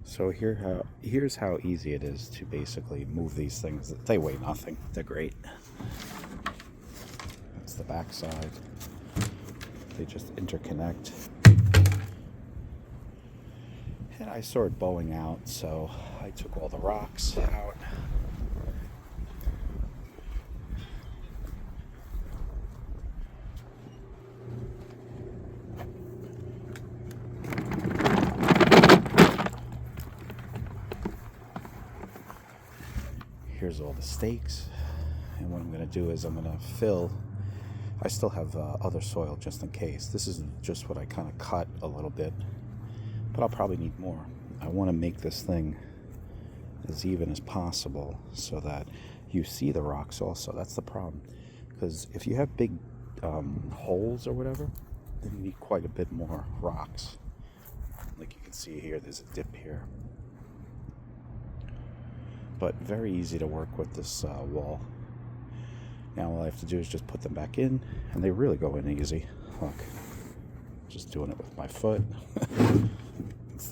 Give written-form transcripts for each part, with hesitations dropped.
So here's how easy it is to basically move these things. They weigh nothing. They're great. That's the back side. They just interconnect. And I started bowing out, so I took all the rocks out. Here's all the stakes, and what I'm going to do is I'm going to fill. I still have other soil just in case. This is just what I kind of cut a little bit, but I'll probably need more. I want to make this thing as even as possible so that you see the rocks also. That's the problem, because if you have big holes or whatever, then you need quite a bit more rocks. Like you can see here, there's a dip here. But very easy to work with this wall. Now all I have to do is just put them back in, and they really go in easy. Look, just doing it with my foot.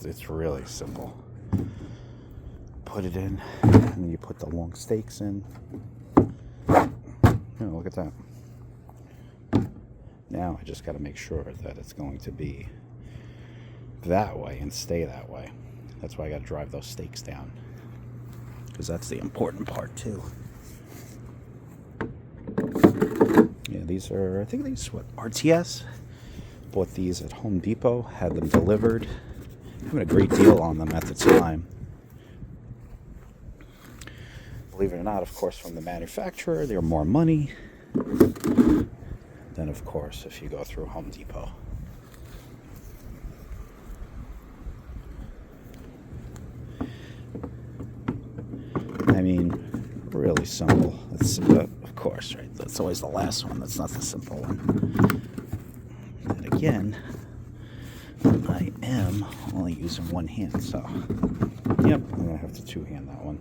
It's really simple. Put it in, and then you put the long stakes in. Look at that. Now I just got to make sure that it's going to be that way and stay that way. That's why I got to drive those stakes down, because that's the important part too. Yeah, these are, I think these, what, RTS? Bought these at Home Depot, had them delivered. Having a great deal on them at the time. Believe it or not, of course, from the manufacturer, they're more money than, of course, if you go through Home Depot. I mean, really simple. It's, of course, right? That's always the last one. That's not the simple one. And again, I am only using one hand, so yep, I'm gonna have to two-hand that one.